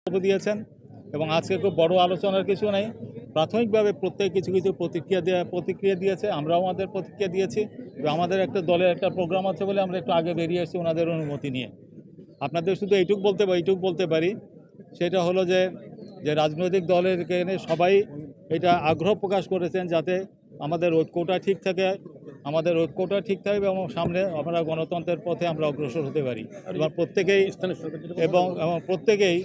বক্তব্য দিয়েছেন এবং আজকে খুব বড় আলোচনার কিছু নেই। প্রাথমিকভাবে প্রত্যেক কিছু কিছু প্রতিক্রিয়া দিয়েছে, আমরাও আমাদের প্রতিক্রিয়া দিয়েছি এবং আমাদের একটা দলের একটা প্রোগ্রাম আছে বলে আমরা একটু আগে বেরিয়ে এসেছি ওনাদের অনুমতি নিয়ে। আপনাদের শুধু এইটুক বলতে পারি, সেটা হলো যে রাজনৈতিক দলের এখানে সবাই এটা আগ্রহ প্রকাশ করেছেন যাতে আমাদের ঐক্যটা ঠিক থাকে এবং সামনে আমরা গণতন্ত্রের পথে আমরা অগ্রসর হতে পারি এবং প্রত্যেকেই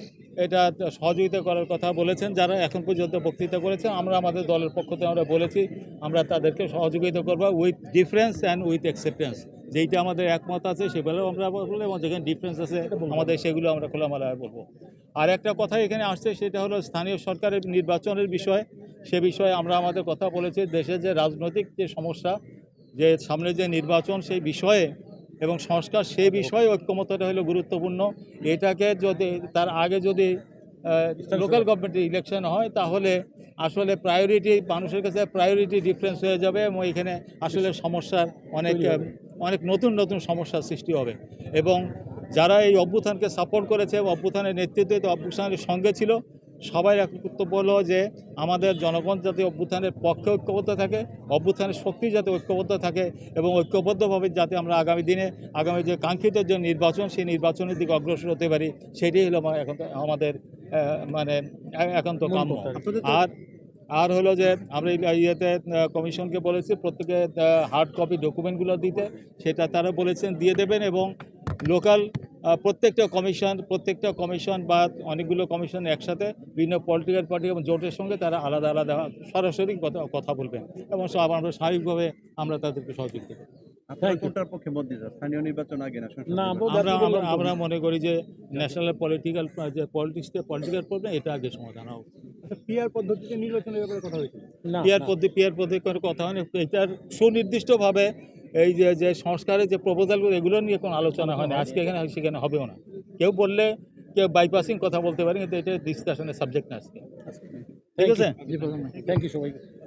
এটা সহযোগিতা করার কথা বলেছেন। যারা এখন পর্যন্ত বক্তৃতা করেছেন, আমরা আমাদের দলের পক্ষ থেকে আমরা বলেছি আমরা তাদেরকে সহযোগিতা করবো with difference and with acceptance. যেইটা আমাদের একমত আছে সেগুলো আমরা বলবো এবং যেখানে ডিফারেন্স আছে আমাদের সেগুলো আমরা খোলামেলায় বলবো। আর একটা কথা এখানে আসছে, সেটা হলো স্থানীয় সরকারের নির্বাচনের বিষয়। সে বিষয়ে আমরা আমাদের কথা বলেছি। দেশের যে রাজনৈতিক যে সমস্যা, যে সামনে যে নির্বাচন সেই বিষয়ে এবং সংস্কার সেই বিষয়ে ঐক্যমতটা হলো গুরুত্বপূর্ণ। এটাকে যদি তার আগে যদি লোকাল গভর্নমেন্টের ইলেকশন হয় তাহলে আসলে মানুষের কাছে প্রায়োরিটি ডিফারেন্স হয়ে যাবে এবং এখানে আসলে সমস্যার অনেক নতুন সমস্যার সৃষ্টি হবে। এবং যারা এই অভ্যুত্থানকে সাপোর্ট করেছে, অভ্যুত্থানের নেতৃত্বে অভ্যুত্থানের সঙ্গে ছিল, সবাই বক্তব্য হলো যে আমাদের জনগণ যাতে অভ্যুত্থানের পক্ষে ঐক্যবদ্ধ থাকে, অভ্যুত্থানের শক্তি যাতে ঐক্যবদ্ধ থাকে এবং ঐক্যবদ্ধভাবে যাতে আমরা আগামী যে কাঙ্ক্ষিত যে নির্বাচন, সেই নির্বাচনের দিকে অগ্রসর হতে পারি, সেটাই হলো এখন আমাদের একান্ত কাম্য। আর হলো যে আমরা কমিশনকে বলেছি প্রত্যেকে হার্ড কপি ডকুমেন্টগুলো দিতে, সেটা তারা বলেছেন দিয়ে দেবেন। এবং লোকাল প্রত্যেকটা কমিশন বা অনেকগুলো কমিশন একসাথে বিভিন্ন পলিটিক্যাল পার্টি এবং জোটের সঙ্গে তারা আলাদা সরাসরি কথা বলবেন এবং আমরা স্বাভাবিকভাবে আমরা তাদেরকে সহযোগিতা করব। কোনটার পক্ষে মত দিতে স্থানীয় নির্বাচন আগে না? আমরা মনে করি যে ন্যাশনাল পলিটিক্যাল প্রবলেম এটা আগে সমাধান হবে। পিআর পদ্ধতিতে নির্বাচনের ব্যাপারে কথা হয়েছিল? পিআর পদ্ধতির কথা হয় না। এটার সুনির্দিষ্টভাবে এই যে সংস্কারের যে প্রপোজালগুলো, এগুলো নিয়ে কোনো আলোচনা হয় না আজকে এখানে, সেখানে হবেও না। কেউ বললে কেউ বাইপাসিং কথা বলতে পারে, কিন্তু এটা ডিসকাশনের সাবজেক্ট না আজকে। ঠিক আছে, থ্যাংক ইউ সবাইকে।